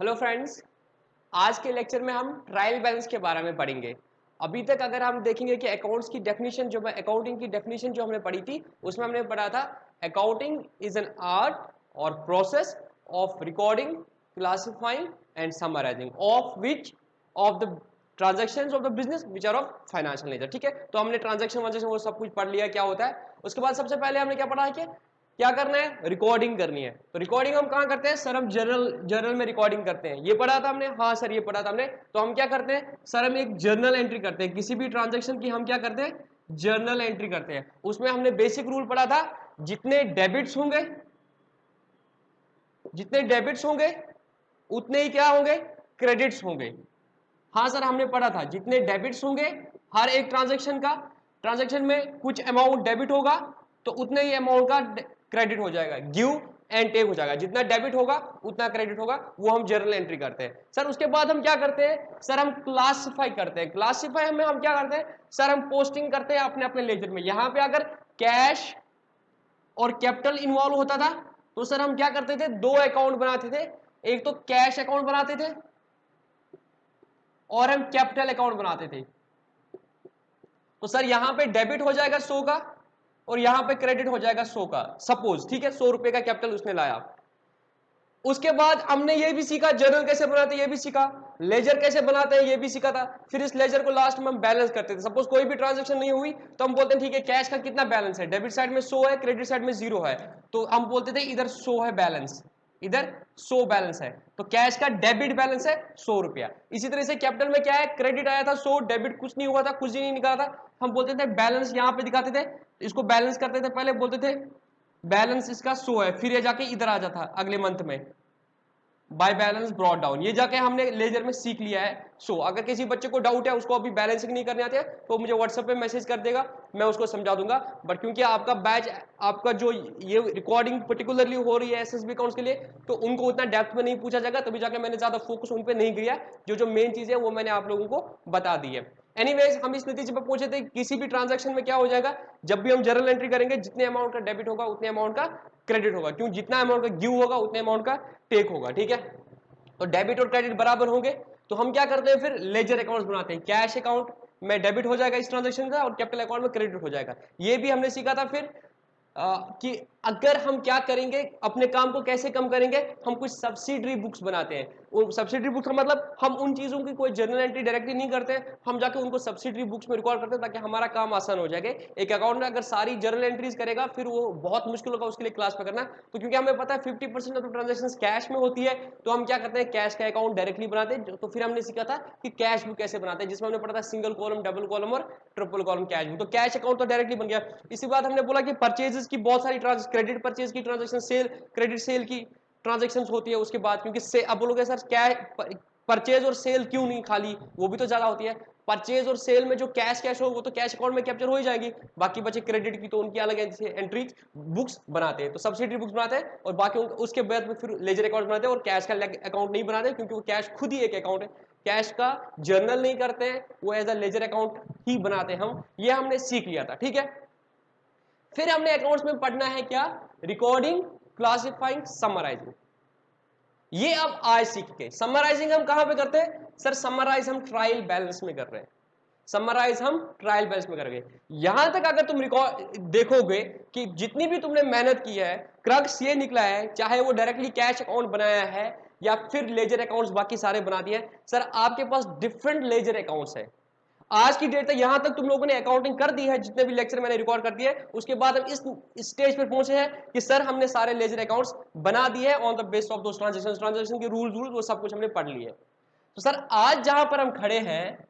Hello friends, आज के lecture में हम ट्रायल बैलेंस के बारे में पढ़ेंगे। अभी तक अगर हम देखेंगे कि अकाउंट्स की डेफिनेशन जो अकाउंटिंग की डेफिनेशन जो हमने पढ़ी थी उसमें हमने पढ़ा था अकाउंटिंग इज एन आर्ट और process of recording, classifying and summarising of the transactions of the business which are of financial nature. ठीक है, तो हमने ट्रांजेक्शन वो सब कुछ पढ़ लिया क्या होता है। उसके बाद सबसे पहले हमने क्या पढ़ा है कि क्या करना है, रिकॉर्डिंग करनी है। तो रिकॉर्डिंग हम कहाँ करते हैं सर? हम जर्नल में रिकॉर्डिंग करते हैं। ये पढ़ा था हमने, हाँ सर ये पढ़ा था हमने। तो हम क्या करते हैं सर? हम एक जर्नल एंट्री करते हैं किसी भी ट्रांजेक्शन की। हम क्या करते हैं? जर्नल एंट्री करते हैं। उसमें हमने बेसिक रूल पढ़ा था, जितने डेबिट्स होंगे उतने ही क्या होंगे? क्रेडिट्स होंगे। हाँ सर हमने पढ़ा था जितने डेबिट्स होंगे हर एक ट्रांजेक्शन में कुछ अमाउंट डेबिट होगा तो उतने ही अमाउंट का क्रेडिट हो जाएगा। गिव एंड टेक हो जाएगा, जितना डेबिट होगा उतना क्रेडिट होगा। वो हम जर्नल एंट्री करते हैं। सर उसके बाद हम क्या करते हैं सर? हम क्लासिफाई करते हैं। क्लासिफाई में हम क्या करते हैं सर? हम पोस्टिंग करते हैं अपने अपने लेजर में। यहां पे अगर कैश और कैपिटल इन्वॉल्व होता था तो सर हम क्या करते थे? दो अकाउंट बनाते थे। एक तो कैश अकाउंट बनाते थे और हम कैपिटल अकाउंट बनाते थे। तो सर यहां पे डेबिट हो जाएगा 100 का और यहां पे क्रेडिट हो जाएगा 100 का। सपोज ठीक है 100 रुपए का कैपिटल उसने लाया। उसके बाद हमने ये भी सीखा जर्नल कैसे बनाते हैं, ये भी सीखा लेजर कैसे बनाते हैं, ये भी सीखा था। फिर इस लेजर को लास्ट में हम बैलेंस करते थे। सपोज कोई भी ट्रांजैक्शन नहीं हुई तो हम बोलते हैं ठीक है कैश का कितना बैलेंस है? डेबिट साइड में 100 है, क्रेडिट साइड में 0 है। तो हम बोलते थे इधर 100 है बैलेंस, इधर 100 बैलेंस है। तो कैश का डेबिट बैलेंस है 100 रुपया। इसी तरह से कैपिटल में क्या है? क्रेडिट आया था 100, डेबिट कुछ नहीं हुआ था, कुछ ही नहीं निकाला था। हम बोलते थे बैलेंस यहां पे दिखाते थे, इसको बैलेंस करते थे। पहले बोलते थे बैलेंस इसका 100 है, फिर ये जाके इधर आ जाता अगले मंथ में बाय बैलेंस ब्रॉट डाउन। ये जाके हमने लेजर में सीख लिया है। सो अगर किसी बच्चे को डाउट है, उसको अभी बैलेंसिंग नहीं करने आते तो मुझे व्हाट्सएप पे मैसेज कर देगा, मैं उसको समझा दूंगा। बट क्योंकि आपका बैच, आपका जो ये रिकॉर्डिंग पर्टिकुलरली हो रही है एसएसबी अकाउंट्स के लिए, तो उनको उतना डेप्थ में नहीं पूछा जाएगा, तभी जाके मैंने ज्यादा फोकस उन पे नहीं किया। जो मेन चीजें वो मैंने आप लोगों को बता दी है। एनीवेज हम इस नतीजे पर पहुंचे थे किसी भी ट्रांजैक्शन में क्या हो जाएगा, जब भी हम जर्नल एंट्री करेंगे जितने अमाउंट का डेबिट होगा उतने अमाउंट का क्रेडिट होगा। क्यों? जितना अमाउंट का गिव होगा उतने अमाउंट का टेक होगा। ठीक है, तो डेबिट और क्रेडिट बराबर होंगे। तो हम क्या करते हैं फिर? लेजर अकाउंट्स बनाते हैं। कैश अकाउंट में डेबिट हो जाएगा इस ट्रांजैक्शन का और कैपिटल अकाउंट में क्रेडिट हो जाएगा। ये भी हमने सीखा था फिर कि अगर हम क्या करेंगे, अपने काम को कैसे कम करेंगे, हम कुछ सब्सिडरी बुक्स बनाते हैं। वो सब्सिडरी बुक्स का मतलब हम उन चीजों की कोई जर्नल एंट्री डायरेक्टली नहीं करते, हम जाके उनको सब्सिडरी बुक्स में रिकॉर्ड करते हैं ताकि हमारा काम आसान हो जाएगा। एक अकाउंट में अगर सारी जर्नल एंट्रीज करेगा फिर वो बहुत मुश्किल होगा उसके लिए क्लास में करना। तो क्योंकि हमें पता है 50% ऑफ ट्रांजेक्शन कैश में होती है, तो हम क्या करते हैं कैश का अकाउंट डायरेक्टली बनाते हैं। तो फिर हमने सीखा था कि कैश बुक कैसे बनाते हैं, जिसमें हमने पढ़ा था सिंगल कॉलम, डबल कॉलम और ट्रिपल कॉलम कैश बुक। तो कैश अकाउंट तो डायरेक्टली बन गया। इसी बात हमने बोला कि परचेजेस की बहुत सारी क्रेडिट परचेज की ट्रांजेक्शन, सेल क्रेडिट सेल की ट्रांजेक्शन होती है उसके बाद। क्योंकि से अब बोलोगे सर क्या परचेज और सेल क्यों नहीं, खाली वो भी तो ज्यादा होती है। परचेज और सेल में जो कैश हो वो तो कैश अकाउंट में कैप्चर हो ही जाएगी, बाकी बचे क्रेडिट की तो उनकी अलग एंट्री बुक्स बनाते हैं। तो सब्सिडी बुक्स बनाते हैं और बाकी उसके बाद में फिर लेजर अकाउंट बनाते हैं और कैश का अकाउंट नहीं बनाते क्योंकि वो कैश खुद ही एक अकाउंट है। कैश का जर्नल नहीं करते हैं, वो एज अ लेजर अकाउंट ही बनाते हैं हम। ये हमने सीख लिया था। ठीक है, फिर हमने अकाउंट्स में पढ़ना है क्या? Recording, classifying, summarising. ये अब आज सीख के समराइजिंग हम कहां पे करते हैं सर? समराइज हम ट्रायल बैलेंस में कर रहे हैं। समराइज हम ट्रायल बैलेंस में करेंगे। यहां तक अगर तुम रिकॉर्ड देखोगे कि जितनी भी तुमने मेहनत की है, क्रक्स ये निकला है, चाहे वो डायरेक्टली कैश अकाउंट बनाया है या फिर लेजर अकाउंट्स बाकी सारे बना दिए हैं, सर आपके पास डिफरेंट लेजर अकाउंट्स है। आज की डेट तक यहां तक तुम लोगों ने अकाउंटिंग कर दी है, जितने भी लेक्चर मैंने रिकॉर्ड कर दिए। उसके बाद हम इस स्टेज पर पहुंचे हैं कि सर हमने सारे लेजर अकाउंट्स बना दिए हैं on the base of those transaction के रूल वो सब कुछ हमने पढ़ लिए। तो सर आज जहां पर हम खड़े हैं,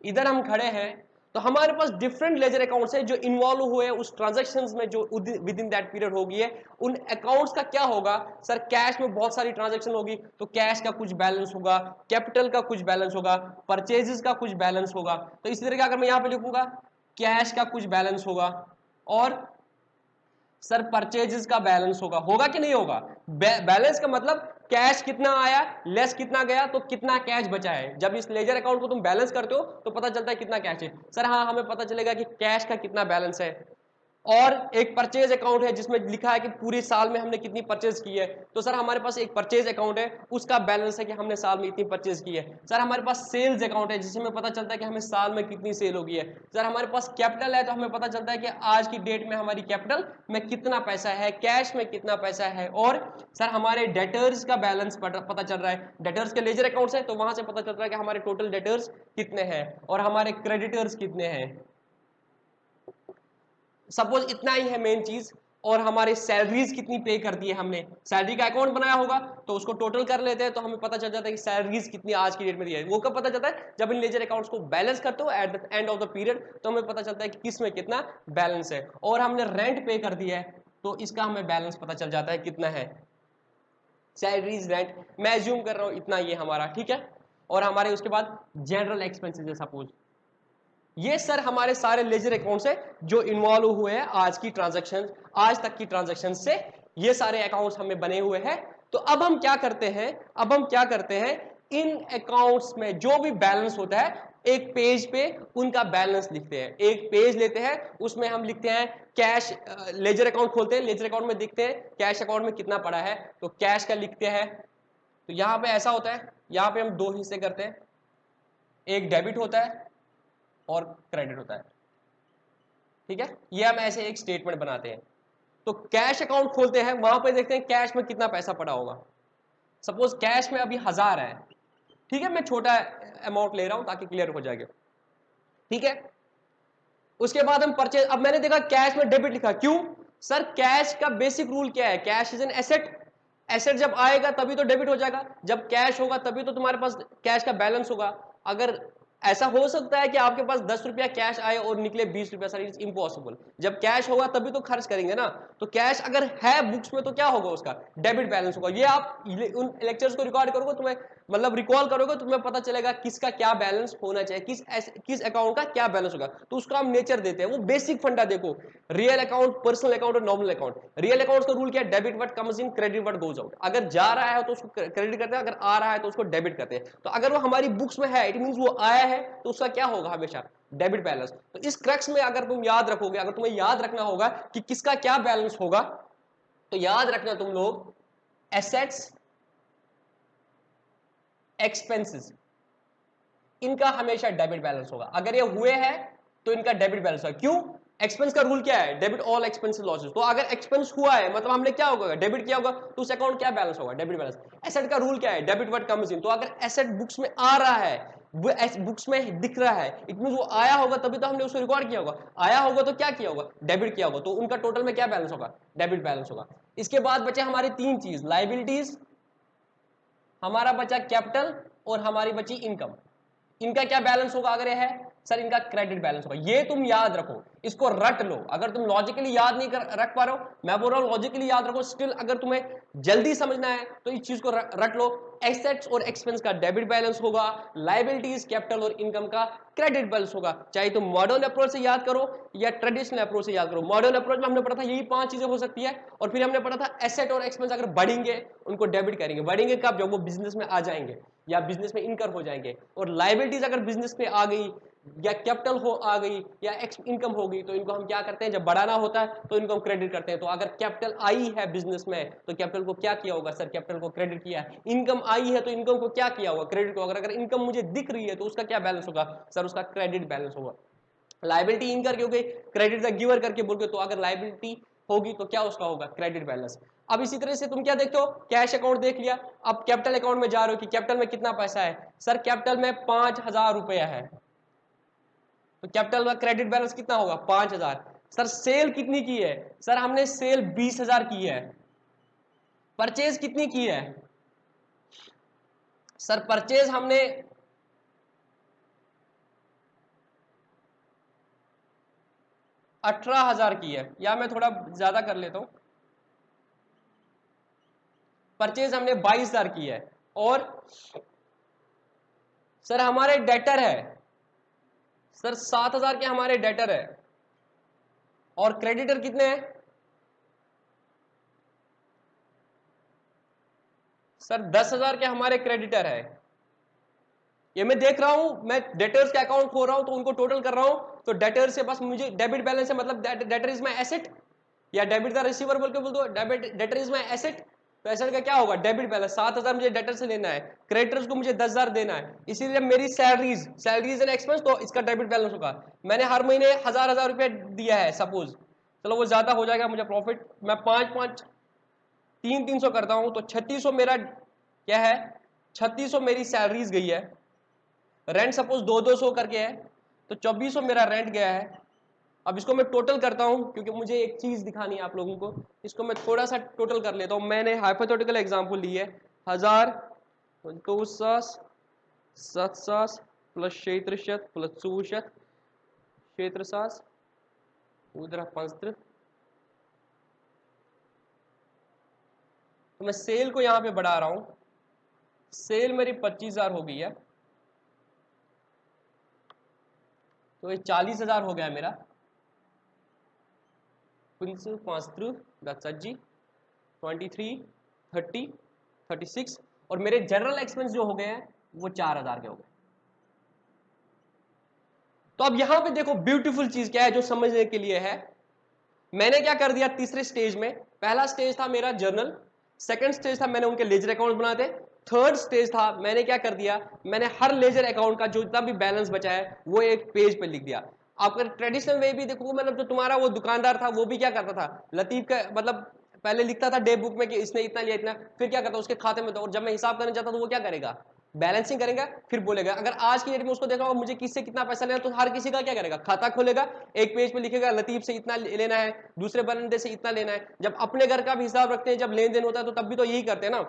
इधर हम खड़े हैं, तो हमारे पास डिफरेंट लेजर अकाउंट्स है जो इन्वॉल्व हुए उस ट्रांजैक्शंस में जो विद इन दैट पीरियड होगी है। उन अकाउंट्स का क्या होगा सर? कैश में बहुत सारी ट्रांजैक्शन होगी तो कैश का कुछ बैलेंस होगा, कैपिटल का कुछ बैलेंस होगा, परचेजेस का कुछ बैलेंस होगा। तो इसी तरह अगर मैं यहां पे लिखूंगा कैश का कुछ बैलेंस होगा और सर परचेजेस का बैलेंस होगा। होगा कि नहीं होगा? बैलेंस का मतलब कैश कितना आया लेस कितना गया तो कितना कैश बचा है। जब इस लेजर अकाउंट को तुम बैलेंस करते हो तो पता चलता है कितना कैश है। सर हाँ हमें पता चलेगा कि कैश का कितना बैलेंस है, और एक परचेज अकाउंट है जिसमें लिखा है कि पूरे साल में हमने कितनी परचेज की है। तो सर हमारे पास एक परचेज अकाउंट है, उसका बैलेंस है कि हमने साल में इतनी परचेज की है। सर हमारे पास सेल्स अकाउंट है जिसमें पता चलता है कि हमें साल में कितनी सेल होगी है। सर हमारे पास कैपिटल है तो हमें पता चलता है कि आज की डेट में हमारी कैपिटल में कितना पैसा है, कैश में कितना पैसा है। और सर हमारे डेटर्स का बैलेंस पता चल रहा है, डेटर्स के लेजर अकाउंट्स है तो वहां से पता चल रहा है कि हमारे टोटल डेटर्स कितने हैं और हमारे क्रेडिटर्स कितने हैं। सपोज इतना ही है मेन चीज। और हमारे सैलरीज कितनी पे कर दी है हमने, सैलरी का अकाउंट बनाया होगा तो उसको टोटल कर लेते हैं तो हमें पता चल जाता है कि सैलरीज कितनी आज की डेट में दी है। वो कब पता चलता है, जब इन लेजर अकाउंट्स को बैलेंस करते हो eight the end of the period तो हमें पता चलता है कि किस में कितना बैलेंस है। और हमने रेंट पे कर दिया है तो इसका हमें बैलेंस पता चल जाता है कितना है, सैलरीज रेंट मैं एज्यूम कर रहा हूं इतना ये हमारा, ठीक है। और हमारे उसके बाद जनरल एक्सपेंसेस है सपोज, ये सर हमारे सारे लेजर अकाउंट्स है जो इन्वॉल्व हुए हैं आज की ट्रांजैक्शन, आज तक की ट्रांजैक्शन से ये सारे अकाउंट्स हमें बने हुए हैं। तो अब हम क्या करते हैं, अब हम क्या करते हैं, इन अकाउंट्स में जो भी बैलेंस होता है एक पेज पे उनका बैलेंस लिखते हैं। एक पेज लेते हैं उसमें हम लिखते हैं कैश, लेजर अकाउंट खोलते हैं, लेजर अकाउंट में देखते हैं कैश अकाउंट में कितना पड़ा है तो कैश का लिखते हैं। तो यहां पे ऐसा होता है, यहां पे हम दो हिस्से करते हैं, एक डेबिट होता है और क्रेडिट होता है, ठीक है। ये हम ऐसे एक स्टेटमेंट बनाते हैं। तो कैश अकाउंट खोलते हैं, वहां पे देखते हैं कैश में कितना पैसा पड़ा होगा। सपोज कैश में अभी 1000 है, ठीक है, मैं छोटा अमाउंट ले रहा हूं ताकि क्लियर हो जाएगा, ठीक है। उसके बाद हम परचेज, अब मैंने देखा कैश में डेबिट लिखा, क्यों सर, कैश का बेसिक रूल क्या है, cash is an asset, asset जब आएगा तभी तो डेबिट हो जाएगा, जब कैश होगा तभी तो तुम्हारे पास कैश का बैलेंस होगा। अगर ऐसा हो सकता है कि आपके पास 10 रुपया कैश आए और निकले 20 रुपया, सर इट्स इम्पॉसिबल, जब कैश होगा तभी तो खर्च करेंगे ना। तो कैश अगर है बुक्स में तो क्या होगा, उसका डेबिट बैलेंस होगा। ये आप उन लेक्चर्स को रिकॉर्ड करोगे, तुम्हें मतलब रिकॉल करोगे तो तुम्हें पता चलेगा किसका क्या बैलेंस होना चाहिए, किस अकाउंट का क्या बैलेंस होगा। तो उसका हम नेचर देते हैं, वो बेसिक फंडा देखो, रियल अकाउंट, पर्सनल अकाउंट और नॉर्मल अकाउंट। रियल अकाउंट का रूल क्या है, debit what comes in, credit what goes out. अगर जा रहा है तो उसको क्रेडिट करते हैं, अगर आ रहा है तो उसको डेबिट करते हैं। तो अगर वो हमारी बुक्स में है इट मींस वो आया है तो उसका क्या होगा, हमेशा डेबिट बैलेंस। तो इस क्रक्स में अगर तुम याद रखोगे, अगर तुम्हें याद रखना होगा कि किसका क्या बैलेंस होगा, तो याद रखना तुम लोग एसेट्स, एक्सपेंसेस, इनका हमेशा डेबिट बैलेंस होगा। अगर ये हुए हैं तो इनका डेबिट बैलेंस होगा। क्यों, एक्सपेंस का रूल क्या है, डेबिट ऑल एक्सपेंसेस लॉसेस। तो अगर एक्सपेंस हुआ है मतलब हमने क्या होगा, डेबिट किया होगा, तो उस अकाउंट क्या बैलेंस होगा, डेबिट बैलेंस। एसेट का रूल क्या है, डेबिट व्हाट कम्स इन। तो अगर एसेट बुक्स में आ रहा है, बुक्स में दिख रहा है, इट मींस वो आया होगा तभी तो हमने उसको रिकॉर्ड किया होगा, आया होगा तो क्या किया होगा, डेबिट किया होगा, तो उनका टोटल में क्या बैलेंस होगा, डेबिट बैलेंस होगा। इसके बाद बचे हमारी तीन चीज, लायबिलिटीज, हमारा बचा कैपिटल और हमारी बची इनकम। इनका क्या बैलेंस होगा अगर ये है, सर इनका क्रेडिट बैलेंस होगा। ये तुम याद रखो, इसको रट लो। अगर तुम लॉजिकली याद नहीं रख पा रहे हो, मैं बोल रहा हूं लॉजिकली याद रखो, स्टिल अगर तुम्हें जल्दी समझना है तो इस चीज को रट लो। एसेट्स और एक्सपेंस का डेबिट बैलेंस होगा, लायबिलिटीज, कैपिटल और इनकम का क्रेडिट बैलेंस होगा। चाहे तुम मॉडर्न अप्रोच से याद करो या ट्रेडिशनल अप्रोच से याद करो। मॉडर्न अप्रोच में हमने पढ़ा था यही 5 चीजें हो सकती है, और फिर हमने पढ़ा था एसेट और एक्सपेंस अगर बढ़ेंगे उनको डेबिट करेंगे। बढ़ेंगे कब, जब वो बिजनेस में आ जाएंगे या बिजनेस में इनकर हो जाएंगे। और लायबिलिटीज अगर बिजनेस में आ गई या कैपिटल हो आ गई या इनकम हो गई तो इनको हम क्या करते हैं, जब बढ़ाना होता है तो इनको हम क्रेडिट करते हैं। तो अगर कैपिटल आई है बिजनेस में तो कैपिटल को क्या किया होगा, सर कैपिटल को क्रेडिट किया। इनकम आई है तो इनकम को क्या किया होगा, क्रेडिट को। अगर इनकम मुझे दिख रही है तो उसका क्या बैलेंस होगा, सर उसका क्रेडिट बैलेंस होगा। लायबिलिटी इन करके हो गई, क्रेडिट द गिवर करके बोल के, तो अगर लायबिलिटी होगी तो क्या उसका होगा, क्रेडिट बैलेंस। अब इसी तरह से तुम क्या देखते हो, कैश अकाउंट देख लिया, अब कैपिटल अकाउंट में जा रहे हो कि कैपिटल में कितना पैसा है, सर कैपिटल में 5000 रुपया है, तो कैपिटल का क्रेडिट बैलेंस कितना होगा, 5000। सर सेल कितनी की है, सर हमने सेल 20000 की है। परचेज कितनी की है, सर परचेज हमने 18000 की है, या मैं थोड़ा ज्यादा कर लेता हूं, परचेज हमने 22000 की है। और सर हमारे डेटर है, सर 7000 के हमारे डेटर है। और क्रेडिटर कितने हैं, सर 10000 के हमारे क्रेडिटर है। ये मैं देख रहा हूं, मैं डेटर्स का अकाउंट खो रहा हूं तो उनको टोटल कर रहा हूं, तो डेटर से बस मुझे डेबिट बैलेंस है, मतलब डेटर इज माय एसेट, या डेबिट का रिसीवर बोल के बोल दो, डेटर इज माय एसेट। तो एसेट का क्या होगा, डेबिट बैलेंस, 7,000 मुझे डेटर से लेना है, क्रेडिटर्स को मुझे 10,000 देना है, इसीलिए मेरी सैलरीज एंड एक्सपेंस, तो इसका डेबिट बैलेंस होगा। मैंने हर महीने 1,000 रुपया दिया है सपोज, चलो वो ज्यादा हो जाएगा मुझे प्रॉफिट, मैं 5 300 करता हूं, तो 3600 मेरा क्या है, 3600 मेरी सैलरीज गई है, रेंट सपोज 200 करके है, तो 2400 मेरा रेंट गया है। अब इसको मैं टोटल करता हूं क्योंकि मुझे एक चीज दिखानी है आप लोगों को, इसको मैं थोड़ा सा टोटल कर लेता हूं। मैंने हाइपोथेटिकल एग्जांपल ली है, 1000 तो 7 प्लस 6 प्लस 64 6 उधर 5, तो मैं सेल को यहां पे बढ़ा रहा हूं, सेल मेरी 25,000 हो गई है, तो ये 40,000 हो गया मेरा, 5 23 30 36, और मेरे जनरल एक्सपेंस जो हो गए हैं वो 4,000 के हो गए। तो अब यहां पे देखो ब्यूटीफुल चीज क्या है जो समझने के लिए है, मैंने क्या कर दिया तीसरे स्टेज में, पहला स्टेज था मेरा जर्नल, सेकंड स्टेज था मैंने उनके लेजर अकाउंट बनाते, थर्ड स्टेज था मैंने क्या कर दिया, मैंने हर लेजर अकाउंट का जो जितना भी बैलेंस बचा है वो एक पेज पे लिख दिया। आपका ट्रेडिशनल वे भी देखो, मतलब जो तुम्हारा वो दुकानदार था वो भी क्या करता था, लतीफ का मतलब पहले लिखता था डे बुक में कि इसने इतना लिया इतना, फिर क्या करता उसके खाते में, तो और जब मैं हिसाब करने जाता तो वो क्या करेगा, बैलेंसिंग करेगा, फिर बोलेगा। अगर आज की डेट में उसको देखा होगा मुझे किससे कितना पैसा लेना, तो हर किसी का क्या करेगा, खाता खोलेगा, एक पेज पे लिखेगा लतीफ से इतना लेना है, दूसरे बंदे से इतना लेना है। जब अपने घर का भी हिसाब रखते हैं, जब लेन देन होता है, तो तब भी तो यही करते हैं ना,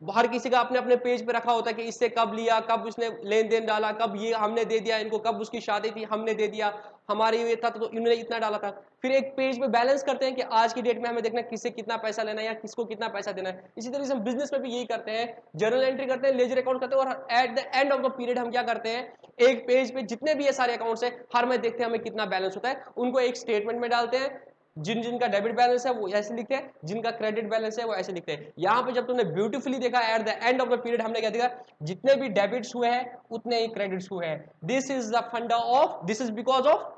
हर किसी का अपने अपने पेज पे रखा होता है कि इससे कब लिया, कब उसने लेन देन डाला, कब ये हमने दे दिया इनको, कब उसकी शादी थी हमने दे दिया, हमारी ये था तो इन्होंने इतना डाला था। फिर एक पेज पे बैलेंस करते हैं कि आज की डेट में हमें देखना किससे कितना पैसा लेना है या किसको कितना पैसा देना है। इसी तरह से हम बिजनेस में भी यही करते हैं, जर्नल एंट्री करते हैं, लेजर अकाउंट करते हैं, और eight the end of the period हम क्या करते हैं, एक पेज पे जितने भी ये सारे अकाउंट्स हैं हर में देखते हैं हमें कितना बैलेंस होता है, उनको एक स्टेटमेंट में डालते हैं, जिन जिनका डेबिट बैलेंस है वो ऐसे लिखते हैं, जिनका क्रेडिट बैलेंस है वो ऐसे लिखते हैं। यहां पे जब तुमने ब्यूटीफुली देखा eight the end of the period हमने क्या देखा, जितने भी डेबिट्स हुए हैं उतने ही क्रेडिट्स हुए हैं। This is the funda of, this is because of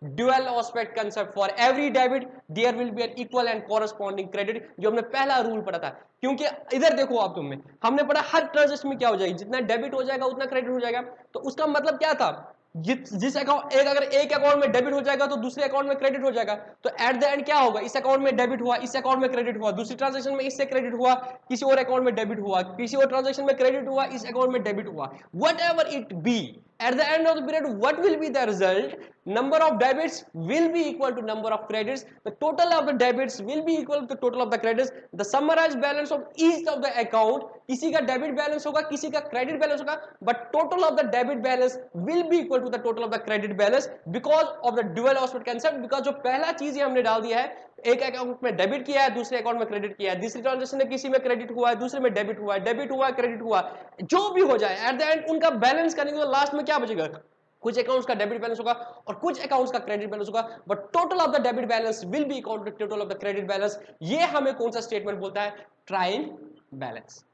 dual aspect concept, for every debit there will be an equal and corresponding credit, जो हमने पहला रूल पढ़ा था। क्योंकि इधर देखो आप, तुमने हमने पढ़ा हर ट्रांजेक्शन में क्या हो जाएगी, जितना डेबिट हो जाएगा उतना क्रेडिट हो जाएगा, तो उसका मतलब क्या था, जिस अकाउंट अगर एक अकाउंट में डेबिट हो जाएगा तो दूसरे अकाउंट में क्रेडिट हो जाएगा, तो एट द एंड क्या होगा, इस अकाउंट में डेबिट हुआ, इस अकाउंट में क्रेडिट हुआ, दूसरी ट्रांजेक्शन में इससे क्रेडिट हुआ, किसी और अकाउंट में डेबिट हुआ, किसी और ट्रांजेक्शन में क्रेडिट हुआ, इस अकाउंट में डेबिट हुआ, what ever it be, at the end of the period what will be the result, number of debits will be equal to number of credits, the total of the debits will be equal to the total of the credits, the summarized balance of each of the account, किसी का debit balance होगा किसी का credit balance होगा, but total of the debit balance will be equal to the total of the credit balance because of the dual aspect concept, because जो पहला चीज ये हमने डाल दिया है, एक अकाउंट में डेबिट किया है दूसरे अकाउंट में क्रेडिट किया है, दूसरी ट्रांजेक्शन में किसी में क्रेडिट हुआ है दूसरे में डेबिट हुआ है, डेबिट हुआ क्रेडिट हुआ, जो भी हो जाए एट द एंड उनका बैलेंस करेंगे तो लास्ट में क्या बचेगा, कुछ अकाउंट्स का डेबिट बैलेंस होगा और कुछ अकाउंट्स का क्रेडिट बैलेंस होगा, but total of the debit balance will be equal to total of the credit balance. ये हमें कौन सा स्टेटमेंट बोलता है, ट्रायल बैलेंस।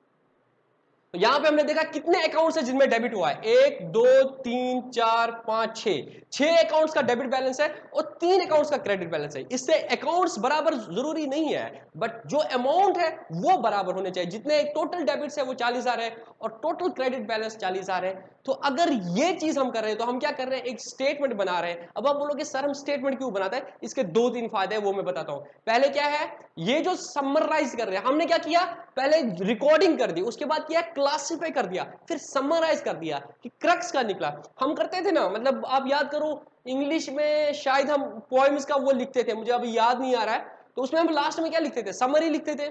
तो यहां पे हमने देखा कितने अकाउंट्स है जिनमें डेबिट हुआ है, 1 2 3 4 5 6 अकाउंट्स का डेबिट बैलेंस है और 3 अकाउंट्स का क्रेडिट बैलेंस है। इससे अकाउंट्स बराबर जरूरी नहीं है, बट जो अमाउंट है वो बराबर होने चाहिए, जितने टोटल डेबिट्स है वो 40,000 है और टोटल क्रेडिट बैलेंस 40,000 है। तो अगर ये चीज हम कर रहे हैं तो हम क्या कर रहे हैं, एक स्टेटमेंट बना रहे हैं। अब आप बोलोगे सर हम स्टेटमेंट क्यों बनाते हैं, इसके 2-3 फायदे हैं वो मैं बताता हूं। पहले क्या है, ये जो समराइज कर रहे हैं, हमने क्या किया, पहले रिकॉर्डिंग कर दी, उसके बाद किया क्लासिफाई कर दिया, फिर समराइज कर दिया कि क्रक्स का निकला। हम करते थे ना, मतलब आप याद करो इंग्लिश में शायद हम पोएम्स का वो लिखते थे, मुझे अभी याद नहीं आ रहा है, तो उसमें हम लास्ट में क्या लिखते थे, समरी लिखते थे,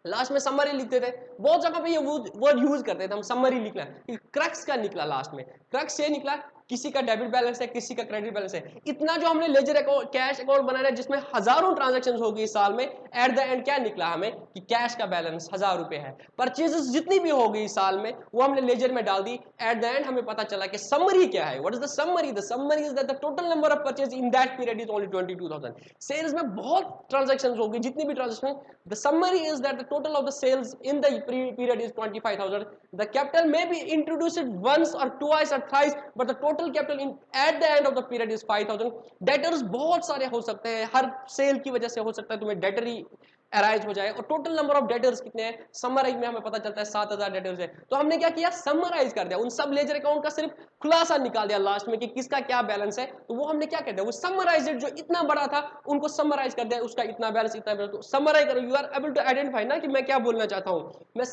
लास्ट में समरी लिखते थे। बहुत जगह पे ये वर्ड यूज करते थे हम, समरी लिखना, क्रक्स का निकला, लास्ट में क्रक्स ये निकला किसी का डेबिट बैलेंस है किसी का क्रेडिट बैलेंस है। इतना जो हमने लेजर अकाउंट कैश अकाउंट बनाया जिसमें हजारों ट्रांजैक्शंस होगी इस साल में, एट द एंड क्या निकला हमें कि कैश का बैलेंस 1000 रुपए है। परचेजेस जितनी भी होगी इस साल में वो हमने लेजर में डाल दी, एट द एंड हमें पता चला कि समरी क्या है, what is the summary, the summary is that the total number of purchase in that period is only 22,000। Sales में बहुत ट्रांजैक्शंस होगी, जितनी भी transaction, the summary is that the total of the sales in the period is 25,000. The capital may be introduced once or twice or thrice, but the total capital at the end of the period is 5,000. Debtors बहुत सारे हो सकते हैं, हर cell की वजह से हो सकता है तुम्हें डेटर ही अराइज हो जाए। और टोटल नंबर ऑफ डेटर्स कितने हैं, समराइज में हमें पता चलता है 7,000 डेटर्स है। तो हमने क्या किया, समराइज कर दिया, उन सब लेजर अकाउंट का सिर्फ खुलासा निकाल दिया लास्ट में कि किसका क्या बैलेंस है। तो वो हमने क्या कर दिया, वो समराइज्ड जो इतना बड़ा था उनको समराइज कर दिया, उसका इतना बैलेंस इतना बैलेंस। तो समराइज करो, you are able to identify ना कि मैं क्या बोलना चाहता हूं।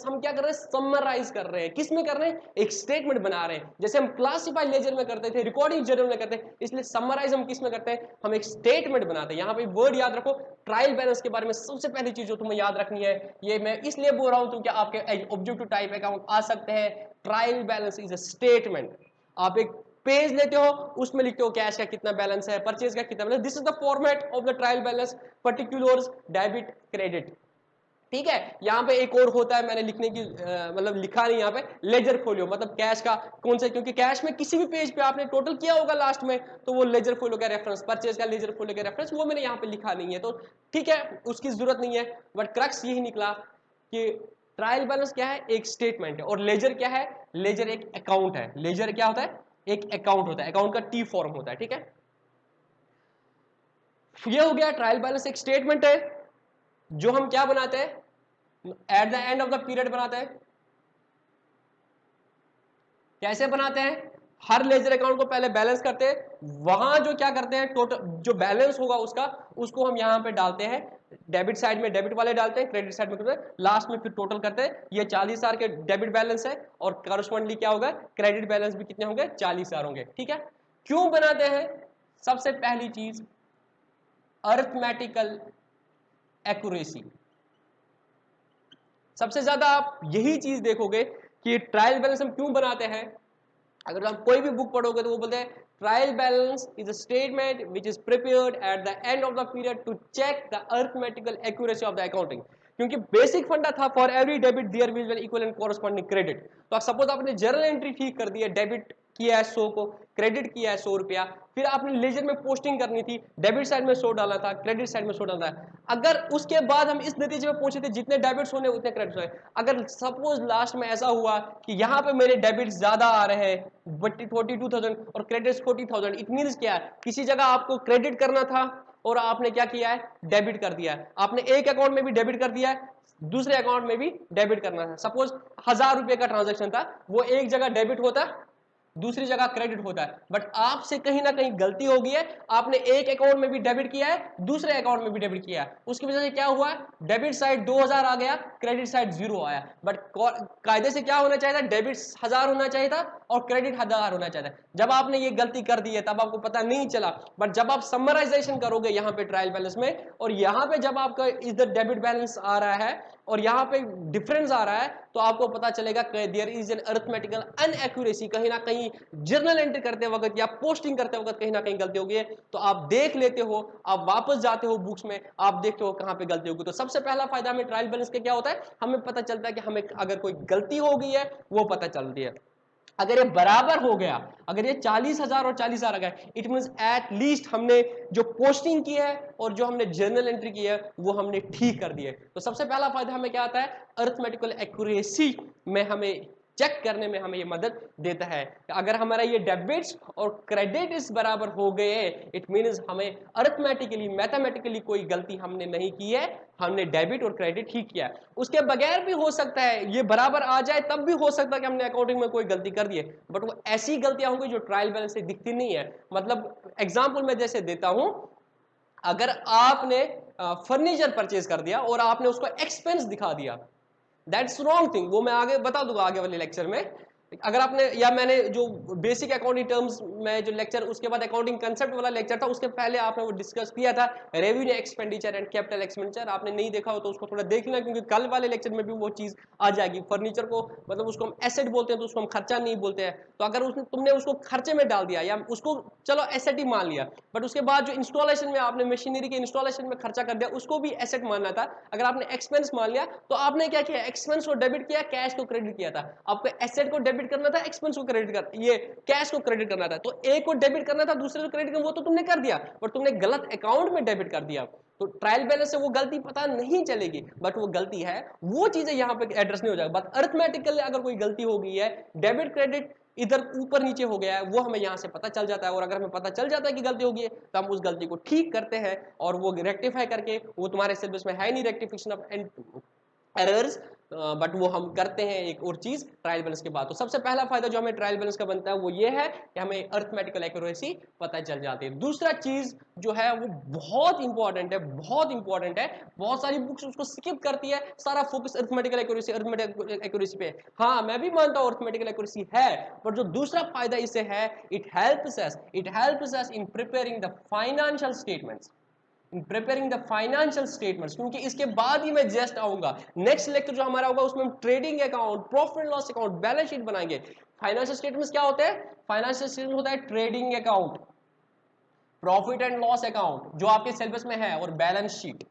हम क्या कर रहे हैं, समराइज कर रहे हैं। किस में कर रहे हैं, एक स्टेटमेंट बना रहे हैं। जैसे हम क्लासिफाई लेजर में करते थे, रिकॉर्डिंग जर्नल में करते हैं, इसलिए समराइज हम किस में करते हैं, हम एक स्टेटमेंट बनाते हैं। यहां पे वर्ड याद रखो, ट्रायल बैलेंस के बारे में सबसे पहली चीज जो तुम्हें याद रखनी है, ये मैं इसलिए बोल रहा हूं क्योंकि आपके ऑब्जेक्टिव टाइप अकाउंट आ सकते हैं। Trial balance is a statement. आप एक पेज लेते हो, उसमें लिखते हो कैश का कितना बैलेंस है, परचेज का कितना balance. This is the format of the trial balance, particulars, debit, credit. ठीक है, यहां पे एक और होता है, मैंने लिखने की मतलब लिखा नहीं यहां पे, लेजर फोलियो, मतलब कैश का कौन सा, क्योंकि कैश में किसी भी पेज पे आपने टोटल किया होगा लास्ट में, तो वो लेजर फोलियो का रेफरेंस, परचेज का लेजर फोलियो का रेफरेंस, वो मैंने यहां पे लिखा नहीं है। तो ठीक है, उसकी जरूरत नहीं है। बट क्रक्स यही निकला कि ट्रायल बैलेंस क्या है, एक स्टेटमेंट है। और लेजर क्या है, लेजर एक अकाउंट है। लेजर क्या होता है, एक अकाउंट होता है। अकाउंट का टी फॉर्म होता है। ठीक है, ये हो गया ट्रायल बैलेंस, एक स्टेटमेंट है जो हम क्या बनाते हैं, eight the end of the period बनाते हैं। कैसे बनाते हैं, हर लेजर अकाउंट को पहले बैलेंस करते हैं, वहां जो क्या करते हैं, टोटल जो बैलेंस होगा उसका, उसको हम यहां पे डालते हैं। डेबिट साइड में डेबिट वाले डालते हैं, क्रेडिट साइड में करते हैं, लास्ट में फिर टोटल करते हैं। ये 40,000 के डेबिट बैलेंस है, और करस्पॉन्डली क्या होगा, क्रेडिट बैलेंस भी कितने होंगे, 40,000 होंगे। ठीक है, क्यों बनाते हैं, सबसे पहली चीज अरिथमेटिकल एक्यूरेसी। सबसे ज्यादा आप यही चीज देखोगे कि ट्रायल बैलेंस हम क्यों बनाते हैं। अगर आप कोई भी बुक पढ़ोगे तो वो बोलते हैं trial balance is a statement which is prepared at the end of the period to check the arithmetical accuracy of the accounting. क्योंकि बेसिक फंडा था, for every debit there will be equal and corresponding credit. तो suppose आपने journal entry ठीक कर दी है, debit किया है 100 को, क्रेडिट किया है 100 रुपया, फिर आपने लेजर में पोस्टिंग करनी थी, डेबिट साइड में 100 डाला था, क्रेडिट साइड में 100 डाला था। अगर उसके बाद हम इस नतीजे में पहुंचे थे जितने डेबिट्स होने उतने क्रेडिट्स होने, अगर सपोज लास्ट में ऐसा हुआ कि यहां पे मेरे डेबिट्स ज्यादा आ रहे हैं 42,000 और क्रेडिट्स 40,000, इट मींस क्या है, किसी जगह आपको क्रेडिट करना था और आपने क्या किया है, डेबिट कर दिया है। आपने एक अकाउंट में भी डेबिट कर दिया है, दूसरे अकाउंट में भी डेबिट करना था। सपोज 1,000 रुपए का ट्रांजैक्शन था, वो एक जगह डेबिट होता, दूसरी जगह क्रेडिट होता है, बट आपसे कहीं ना कहीं गलती हो गई है, आपने एक अकाउंट में भी डेबिट किया है, दूसरे अकाउंट में भी डेबिट किया है, उसकी वजह से क्या हुआ, डेबिट साइड 2,000 आ गया, क्रेडिट साइड 0 आया। बट कायदे से क्या होना चाहिए था, डेबिट 1,000 होना चाहिए था और क्रेडिट 1,000 होना चाहिए था। जब आपने ये गलती कर दी है तब आपको पता नहीं चला, बट जब आप समराइजेशन करोगे यहाँ पे ट्रायल बैलेंस में, और यहाँ पे जब आपका इधर डेबिट बैलेंस आ रहा है और यहाँ पे डिफरेंस आ रहा है, तो आपको पता चलेगा देयर इज एन अरिथमेटिकल अनएक्यूरेसी, कहीं ना कहीं जर्नल एंट्री करते वक्त या पोस्टिंग करते वक्त कहीं ना कहीं गलती होगी है। तो आप देख लेते हो, आप वापस जाते हो बुक्स में, आप देखते हो कहां पे गलती होगी। तो सबसे पहला फायदा हमें ट्रायल बैलेंस का क्या होता है, हमें पता चलता है कि हमें अगर कोई गलती हो गई है वो पता चलती है। अगर ये बराबर हो गया, अगर ये 40,000 और 40,000 आ गया, इट मींस एट लीस्ट हमने जो पोस्टिंग की है और जो हमने जर्नल एंट्री की है वो हमने ठीक कर दी है। तो सबसे पहला फायदा हमें क्या आता है, अरिथमेटिकल एक्यूरेसी में हमें चेक करने में हमें ये मदद देता है। अगर हमारा ये डेबिट्स और क्रेडिट्स बराबर हो गए, इट मींस हमें अरिथमेटिकली मैथमेटिकली कोई गलती हमने नहीं की है, हमने डेबिट और क्रेडिट ठीक किया है। उसके बगैर भी हो सकता है ये बराबर आ जाए, तब भी हो सकता है कि हमने अकाउंटिंग में कोई गलती कर दी है, बट वो ऐसी गलतियां होंगी जो ट्रायल बैलेंस से दिखती नहीं है। मतलब एग्जांपल मैं जैसे देता हूं, अगर आपने फर्नीचर परचेज कर दिया और आपने उसको एक्सपेंस दिखा दिया, दैट्स रॉन्ग थिंग, वो मैं आगे बता दूंगा आगे वाले लेक्चर में। अगर आपने, या मैंने जो बेसिक अकाउंटिंग टर्म्स में जो लेक्चर, उसके बाद अकाउंटिंग कंसेप्ट वाला लेक्चर था, उसके पहले आपने वो डिस्कस किया था revenue expenditure and capital expenditure. आपने नहीं देखा हो तो उसको थोड़ा देख लेना, क्योंकि कल वाले लेक्चर में भी वो चीज आ जाएगी। फर्नीचर को मतलब उसको हम एसेट बोलते हैं, तो उसको हम खर्चा नहीं बोलते हैं। तो अगर तुमने उसको खर्चे में डाल दिया, या उसको चलो एसेट ही मान लिया, बट उसके बाद जो इंस्टॉलेशन में आपने मशीनरी के इंस्टॉलेशन में खर्चा कर दिया, उसको भी एसेट मानना था। अगर आपने एक्सपेंस मान लिया तो आपने क्या किया, एक्सपेंस को डेबिट किया, कैश को क्रेडिट किया था। आपको एसेट को डेबिट करना था, एक्सपेंस को क्रेडिट कर, ये कैश को क्रेडिट करना था। तो एक को डेबिट करना था, दूसरे को क्रेडिट करना, वो तो तुमने कर दिया, बट तुमने गलत अकाउंट में डेबिट कर दिया। तो ट्रायल बैलेंस से वो गलती पता नहीं चलेगी, बट वो गलती है, वो चीजें यहाँ पे एड्रेस नहीं हो जाएगा। बट अरिथमेटिकली अगर कोई गलती हो गई है, डेबिट क्रेडिट इधर ऊपर नीचे हो गया है, वो हमें यहाँ से पता चल जाता है। और अगर हमें पता चल जाता है कि गलती हो गई है, तो हम उस गलती को ठीक करते हैं और वो रेक्टिफाई करके, वो तुम्हारे सिलेबस में है नहीं रेक्टिफिकेशन ऑफ एरर्स, बट वो हम करते हैं एक और चीज ट्रायल बैलेंस के बाद। तो सबसे पहला फायदा जो हमें ट्रायल बैलेंस का बनता है वो ये है कि हमें अरिथमेटिकल एक्यूरेसी पता चल जाती है। दूसरा चीज जो है वो बहुत इंपॉर्टेंट है, बहुत इंपॉर्टेंट है, बहुत सारी बुक्स उसको स्किप करती है, सारा फोकस अरिथमेटिकल एक्यूरेसी पे। हाँ मैं भी मानता हूँ अरिथमेटिकल एक्यूरेसी है, पर जो दूसरा फायदा इससे है, it helps us in preparing the financial statements, in preparing the financial statements. क्योंकि इसके बाद ही मैं जस्ट आऊंगा, नेक्स्ट लेक्चर जो हमारा होगा उसमें हम trading account, profit and loss account, balance sheet बनाएंगे। फाइनेंशियल स्टेटमेंट्स क्या होते हैं? फाइनेंशियल स्टेटमेंट होता है trading account, profit and loss account जो आपके सिलेबस में है, और बैलेंस शीट।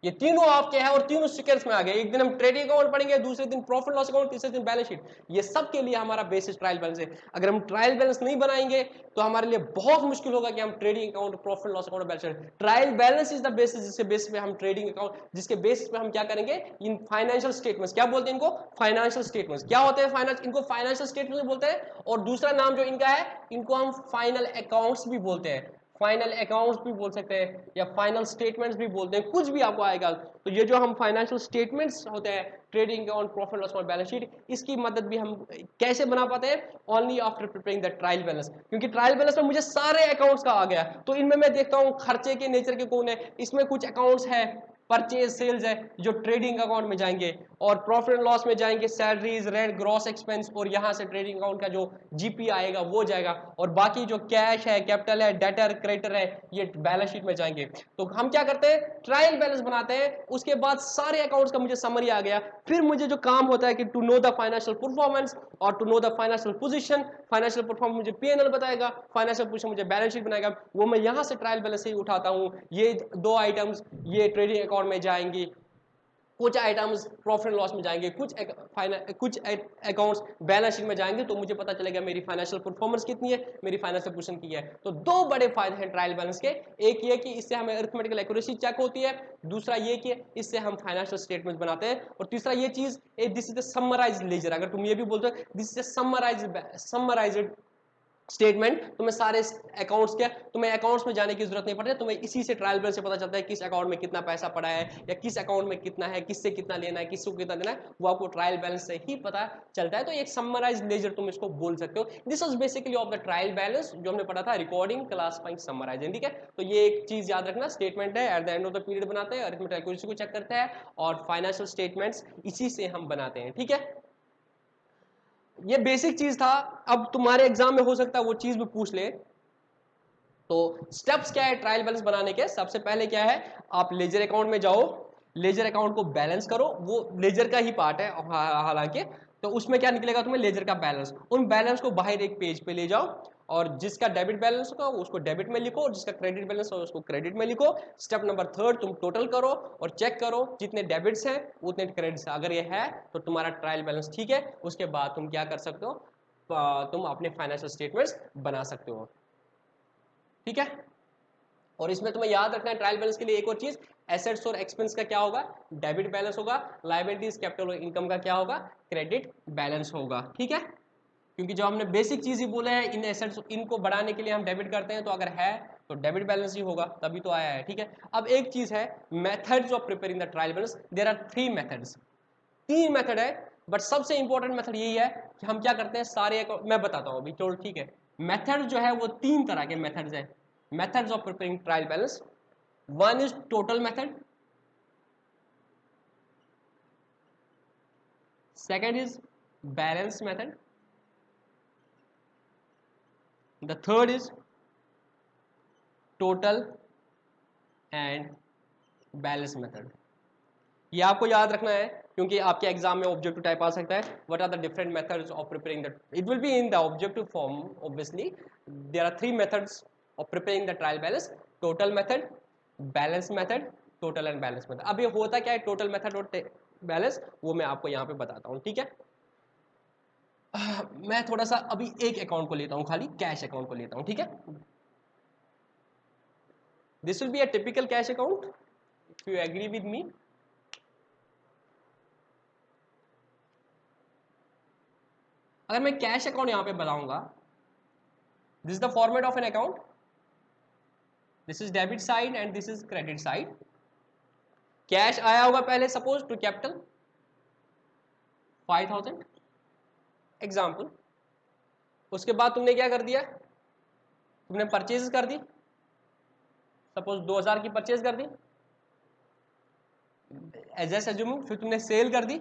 ये तीनों आपके हैं और तीनों सीक्वेंस में आ गए। एक दिन हम ट्रेडिंग अकाउंट पढ़ेंगे, दूसरे दिन प्रॉफिट लॉस अकाउंट, तीसरे दिन बैलेंस शीट। ये सब के लिए हमारा बेसिस ट्रायल बैलेंस है। अगर हम ट्रायल बैलेंस नहीं बनाएंगे तो हमारे लिए बहुत मुश्किल होगा कि हम trading account, profit loss account, balance sheet. Trial balance is the basis, जिसके बेसिस पे हम ट्रेडिंग अकाउंट, जिसके बेसिस पे हम क्या करेंगे, इन फाइनेंशियल स्टेटमेंट्स, क्या बोलते हैं इनको? Financial statements. क्या होते हैं फाइनेंस? इनको फाइनेंशियल स्टेटमेंट्स बोलते हैं। और दूसरा नाम जो इनका है, इनको हम फाइनल अकाउंट्स भी बोलते हैं, फाइनल अकाउंट्स भी बोल सकते हैं, या फाइनल स्टेटमेंट्स भी बोलते हैं, कुछ भी आपको आएगा। तो ये जो हम फाइनेंशियल स्टेटमेंट्स होते हैं, trading account, profit loss account, balance sheet, इसकी मदद भी हम कैसे बना पाते हैं? Only after preparing the trial balance. क्योंकि ट्रायल बैलेंस में मुझे सारे अकाउंट्स का आ गया, तो इनमें मैं देखता हूँ खर्चे के नेचर के कौन है। इसमें कुछ अकाउंट्स है, परचेज सेल्स है, जो ट्रेडिंग अकाउंट में जाएंगे, और प्रॉफिट एंड लॉस में जाएंगे सैलरीज, रेंट, ग्रॉस एक्सपेंस, और यहां से ट्रेडिंग अकाउंट का जो जीपी आएगा वो जाएगा। और बाकी जो कैश है, कैपिटल है, डेटर, क्रेडिटर है, ये बैलेंस शीट में जाएंगे। तो हम क्या करते हैं? ट्रायल बैलेंस बनाते हैं। उसके बाद सारे अकाउंट्स का मुझे समरी आ गया, फिर मुझे जो काम होता है कि to know the financial performance और to know the financial position. Financial performance मुझे पीएनएल बताएगा, फाइनेंशियल पोजीशन मुझे बैलेंस शीट बनाएगा, वो मैं यहां से ट्रायल बैलेंस से ही उठाता हूं। ये दो आइटम्स ये ट्रेडिंग अकाउंट में जाएंगी, कुछ आइटम्स प्रॉफिट एंड लॉस में जाएंगे, कुछ अकाउंट्स बैलेंस शीट में जाएंगे। तो मुझे पता चलेगा मेरी फाइनेंशियल परफॉर्मेंस कितनी है, मेरी फाइनेंशियल पोजीशन की है। तो दो बड़े फायदे हैं ट्रायल बैलेंस के। एक ये कि इससे हमें अरिथमेटिकल एक्यूरेसी चेक होती है, दूसरा ये कि इससे हम फाइनेंशियल स्टेटमेंट्स बनाते हैं, और तीसरा ये चीज, this is the summarised ledger. अगर तुम ये भी बोलते हो दिस इज समराइज्ड स्टेटमेंट, तुम्हें सारे अकाउंट्स के, तुम्हें अकाउंट्स में जाने की जरूरत नहीं पड़ती, तुम्हें इसी से ट्रायल बैलेंस से पता चलता है किस अकाउंट में कितना पैसा पड़ा है, या किस अकाउंट में कितना है, किससे कितना लेना है, किसको कितना देना है, वो आपको ट्रायल बैलेंस से ही पता चलता है। तो एक समराइज्ड लेजर तुम इसको बोल सकते हो। This was basically of the trial balance जो हमने पढ़ा था, रिकॉर्डिंग, क्लासिफाइंग, समराइजिंग। ठीक है, तो ये एक चीज याद रखना, स्टेटमेंट है eight the end of the period बनाते हैं, अरिथमेटिकल एक्यूरेसी को चेक करते हैं, और फाइनेंशियल स्टेटमेंट्स इसी से हम बनाते हैं। ठीक है, ये बेसिक चीज था। अब तुम्हारे एग्जाम में हो सकता है वो चीज भी पूछ ले। तो स्टेप्स क्या है ट्रायल बैलेंस बनाने के? सबसे पहले क्या है, आप लेजर अकाउंट में जाओ, लेजर अकाउंट को बैलेंस करो, वो लेजर का ही पार्ट है हालांकि। तो उसमें क्या निकलेगा तुम्हें? लेजर का बैलेंस। उन बैलेंस को बाहर एक पेज पे ले जाओ, और जिसका डेबिट बैलेंस होगा उसको डेबिट में लिखो, और जिसका क्रेडिट बैलेंस होगा उसको क्रेडिट में लिखो। स्टेप नंबर 3, तुम टोटल करो और चेक करो जितने डेबिट्स हैं उतने क्रेडिट्स हैं। अगर ये है तो तुम्हारा ट्रायल बैलेंस ठीक है। उसके बाद तुम क्या कर सकते हो, तुम अपने फाइनेंशियल स्टेटमेंट्स बना सकते हो। ठीक है, और इसमें तुम्हें याद रखना है ट्रायल बैलेंस के लिए एक और चीज, एसेट्स और एक्सपेंस का क्या होगा? डेबिट बैलेंस होगा। लायबिलिटीज, कैपिटल और इनकम का क्या होगा? क्रेडिट बैलेंस होगा। ठीक है, क्योंकि जो हमने बेसिक चीज ही बोले हैं, इन एसेट्स इनको बढ़ाने के लिए हम डेबिट करते हैं, तो अगर है तो डेबिट बैलेंस ही होगा, तभी तो आया है। ठीक है, अब एक चीज है, methods of preparing the trial balance. There are 3 methods, 3 method है, बट सबसे इंपॉर्टेंट मेथड यही है कि हम क्या करते हैं, सारे मैं बताता हूं अभी चलो। ठीक है, मेथड जो है वो 3 तरह के मेथड्स है, methods of preparing trial balance. One is total method, second is balance method, the third is total and balance method. ये आपको याद रखना है, क्योंकि आपके एग्जाम में ऑब्जेक्टिव टाइप आ सकता है। What are the different methods of preparing the, it will be in the objective form obviously. There are 3 methods of preparing the trial balance, total method, balance method, total and balance method. अब ये होता क्या है total method और balance, वो मैं आपको यहाँ पे बताता हूँ। ठीक है, मैं थोड़ा सा अभी एक अकाउंट को लेता हूँ, खाली कैश अकाउंट को लेता हूँ। ठीक है, this will be a typical cash account if you agree with me. अगर मैं कैश अकाउंट यहां पे बनाऊंगा, this is the format of an account, this is debit side and this is credit side. Cash आया होगा पहले suppose to capital 5000 example. उसके बाद तुमने क्या कर दिया, तुमने परचेज कर दी, सपोज 2000 की परचेज कर दी एज एज्यूम. फिर तुमने सेल कर दी,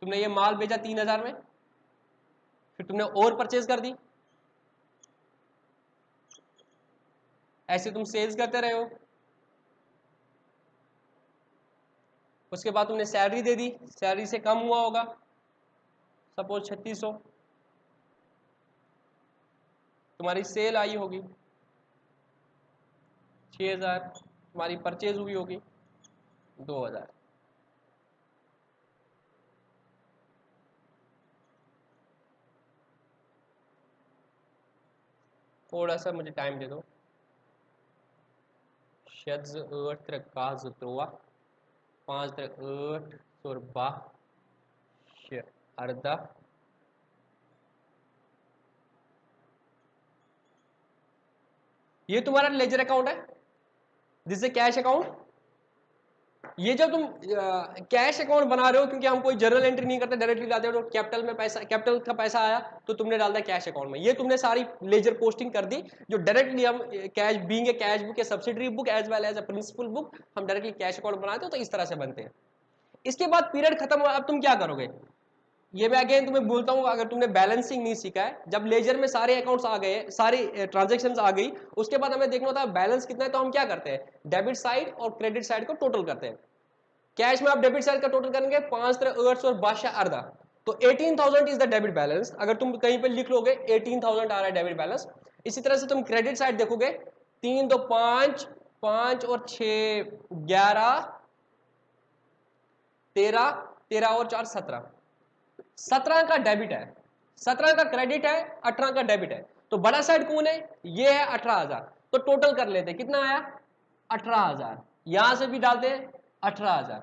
तुमने ये माल बेचा 3000 में, फिर तुमने और परचेज कर दी, ऐसे तुम सेल्स करते रहे हो. उसके बाद तुमने सैलरी दे दी, सैलरी से कम हुआ होगा सपोज 3600, तुम्हारी सेल आई होगी 6000, तुम्हारी परचेज हुई होगी 2000. थोड़ा सा मुझे टाइम दे दो. शज 8 3 3 5 3 8 4 अर्धा. ये तुम्हारा लेजर अकाउंट है, दिस इज कैश अकाउंट. ये जब तुम कैश अकाउंट बना रहे हो, क्योंकि हम कोई जर्नल एंट्री नहीं करते, डायरेक्टली लाते हो, तो कैपिटल में पैसा, कैपिटल का पैसा आया तो तुमने डाल दिया कैश अकाउंट में. ये तुमने सारी लेजर पोस्टिंग कर दी, जो डायरेक्टली हम cash being a cash book, a subsidiary book as well as a principal book, हम डायरेक्टली कैश अकाउंट बनाते हो, तो इस तरह से बनते हैं. इसके बाद पीरियड खत्म हुआ, अब तुम क्या करोगे, ये मैं अगेन तुम्हें बोलता हूं, अगर तुमने बैलेंसिंग नहीं सीखा है, जब लेजर में सारे अकाउंट्स आ गए, सारी ट्रांजैक्शंस आ गई, उसके बाद हमें देखना होता है बैलेंस कितना है, तो हम क्या करते हैं, डेबिट साइड और क्रेडिट साइड को टोटल करते हैं. कैश में आप डेबिट साइड का टोटल करेंगे 5 3 8 और 12 अर्धा, तो 18000 इज द डेबिट बैलेंस. अगर तुम कहीं पे लिख लोगे 18000 आ रहा है डेबिट बैलेंस. इसी तरह से तुम क्रेडिट साइड देखोगे, 3 2 5 5 और 6 11 13 13 और 4 17, 17 का डेबिट है, 17 का क्रेडिट है, 18 का डेबिट है. तो बड़ा साइड कौन है, ये है 18000. तो टोटल कर लेते, कितना आया 18000, यहां से भी डालते हैं 18000.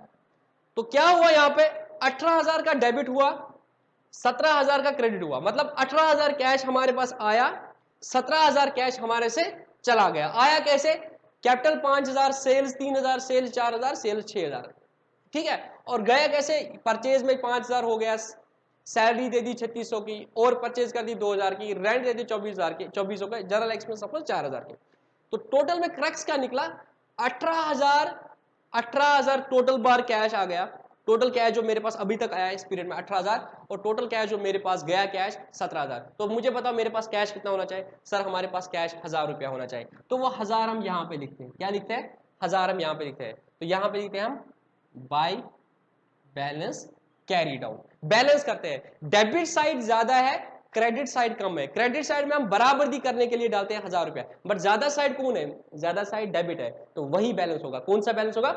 तो क्या हुआ यहां पे, 18000 का डेबिट हुआ, 17000 का क्रेडिट हुआ, मतलब 18000 कैश हमारे पास आया, 17000 कैश हमारे से चला गया. आया कैसे, कैपिटल 5000, सेल्स 3000, सेल्स 4000, सेल्स 6000, ठीक है. और गया कैसे, परचेज में 5000 हो गया, सैलरी दे दी 3600 की, और परचेज कर दी 2000 की, रेंट दे दी 24000 की, 2400 का, जनरल एक्सपेंस सपोज 4000 की. तो टोटल में क्रक्स क्या निकला, 18000 टोटल बार कैश आ गया. टोटल कैश जो मेरे पास अभी तक आया इस पीरियड में 18000, और टोटल कैश जो मेरे पास गया कैश 17000. तो मुझे बताओ मेरे पास कैश कितना होना चाहिए, सर हमारे पास कैश 1000 रुपया होना चाहिए. तो वो 1000 हम यहां पे लिखते हैं, क्या लिखते हैं, 1000 हम यहां पे लिखते हैं. तो यहां पे लिखते हैं हम by balance carry down. Balance करते हैं, डेबिट साइड ज्यादा है, क्रेडिट साइड कम है. क्रेडिट साइड में हम बराबरी करने के लिए डालते हैं 1000 रुपया, बट ज्यादा साइड कौन है, ज्यादा साइड डेबिट है, तो वही बैलेंस होगा. कौन सा बैलेंस होगा,